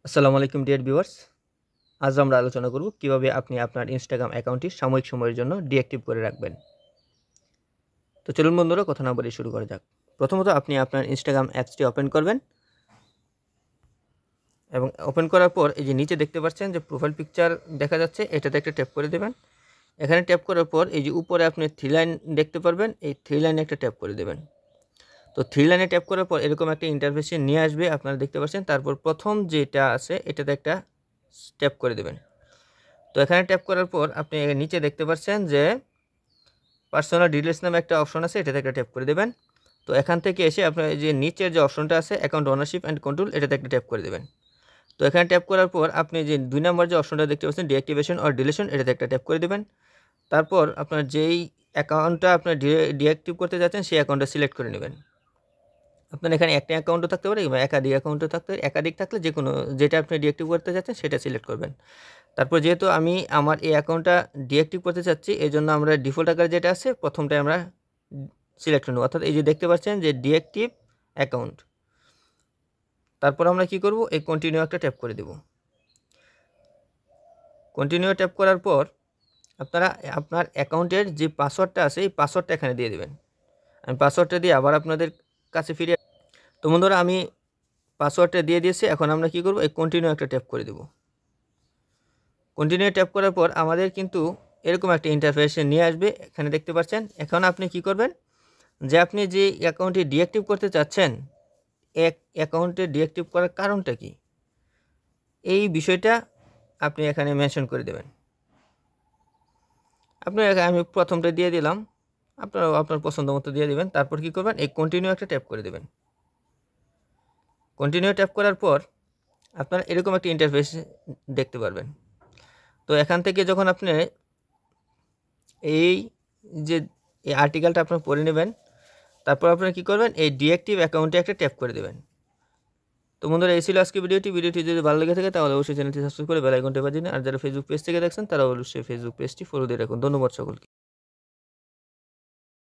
আসসালামু আলাইকুম dear viewers. আজ আমরা আলোচনা করব কিভাবে আপনি আপনার ইনস্টাগ্রাম অ্যাকাউন্টটি সাময়িক সময়ের জন্য ডিঅ্যাক্টিভ করে রাখবেন। তো চলুন বন্ধুরা, কথা না বলে শুরু করা যাক। প্রথমত আপনি আপনার ইনস্টাগ্রাম অ্যাপসটি ওপেন করবেন এবং ওপেন করার পর এই যে নিচে দেখতে পাচ্ছেন যে প্রোফাইল পিকচার দেখা যাচ্ছে, এটাতে একটা ট্যাপ করে দেবেন। এখানে ট্যাপ করার পর এই যে উপরে আপনি থ্রি লাইন দেখতে পারবেন, এই থ্রি লাইনে একটা ট্যাপ করে দেবেন। তো থ্রি লাইনে ট্যাপ করার পর এরকম একটা ইন্টারফেসে নিয়ে আসবে, আপনারা দেখতে পাচ্ছেন। তারপর প্রথম যেটা আছে এটাতে একটা ট্যাপ করে দেবেন। তো এখানে ট্যাপ করার পর আপনি নিচে দেখতে পাচ্ছেন যে পার্সোনাল ডিটেইলস নামে একটা অপশন আছে, এটাতে একটা ট্যাপ করে দেবেন। তো এখান থেকে এসে আপনার যে নিচের যে অপশনটা আছে অ্যাকাউন্ট ওনারশিপ অ্যান্ড কন্ট্রোল, এটাতে একটা ট্যাপ করে দেবেন। তো এখানে ট্যাপ করার পর আপনি যে 2 নম্বর যে অপশনটা দেখতে পাচ্ছেন ডিঅ্যাক্টিভেশন অর ডিলিশন, এটাতে একটা ট্যাপ করে দেবেন। তারপর আপনার যেই অ্যাকাউন্টটা আপনার ডিঅ্যাক্টিভ করতে যাচ্ছেন সেই অ্যাকাউন্টটা সিলেক্ট করে নেবেন। আপনার এখানে একটা অ্যাকাউন্টও থাকতে পারে কিংবা একাধিক অ্যাকাউন্টও থাকতে পারে। একাধিক থাকলে যেকোনো যেটা আপনি ডিঅ্যাক্টিভ করতে যাচ্ছেন সেটা সিলেক্ট করবেন। তারপর যেহেতু আমি আমার এই অ্যাকাউন্টটা ডিঅ্যাক্টিভ করতে চাচ্ছি, এজন্য আমরা ডিফল্ট আকারে যেটা আছে প্রথমটাই আমরা সিলেক্ট করে নেব। অর্থাৎ এই যে দেখতে পাচ্ছেন যে ডিঅ্যাক্টিভ অ্যাকাউন্ট। তারপর আমরা কি করব, এই কন্টিনিউ একটা ট্যাপ করে দেব। কন্টিনিউ ট্যাপ করার পর আপনারা আপনার অ্যাকাউন্টের যে পাসওয়ার্ডটা আছে এই পাসওয়ার্ডটা এখানে দিয়ে দেবেন। আমি পাসওয়ার্ডটা দিয়ে আবার আপনাদের কাছে ফিরে, তো বন্ধুরা আমি পাসওয়ার্ডটা দিয়ে দিয়েছি। এখন আমরা কি করব, এই কন্টিনিউ একটা ট্যাপ করে দেব। কন্টিনিউ ট্যাপ করার পর আমাদের কিন্তু এরকম একটা ইন্টারফেসে নিয়ে আসবে, এখানে দেখতে পাচ্ছেন। এখন আপনি কি করবেন, যে আপনি যে অ্যাকাউন্টটি ডিঅ্যাক্টিভ করতে চাচ্ছেন, অ্যাকাউন্টে ডিঅ্যাক্টিভ করার কারণটা কি, এই বিষয়টা আপনি এখানে মেনশন করে দেবেন। আমি প্রথমটা দিয়ে দিলাম, আপনারা আপনার পছন্দ মতো দিয়ে দেবেন। তারপর কি করবেন, এই কন্টিনিউ একটা ট্যাপ করে দেবেন। কন্টিনিউ ট্যাপ করার পর আপনারা এরকম একটা ইন্টারফেস দেখতে পারবেন। তো এখান থেকে যখন আপনি এই যে এই আর্টিকেলটা আপনারা পড়ে নেবেন, তারপর আপনারা কী করবেন, এই ডিঅ্যাক্টিভ অ্যাকাউন্টে একটা ট্যাপ করে দেবেন। তো বন্ধুরা এই ছিল আজকে ভিডিওটি যদি ভালো লেগে থাকে তাহলে অবশ্যই চ্যানেলটি সাবস্ক্রাইব করে বেল আইকনটি বাজিয়ে দিন। আর যারা ফেসবুক পেজ থেকে দেখছেন তারা অবশ্যই ফেসবুক পেজটি ফলো দিয়ে রাখুন। ধন্যবাদ সকলকে।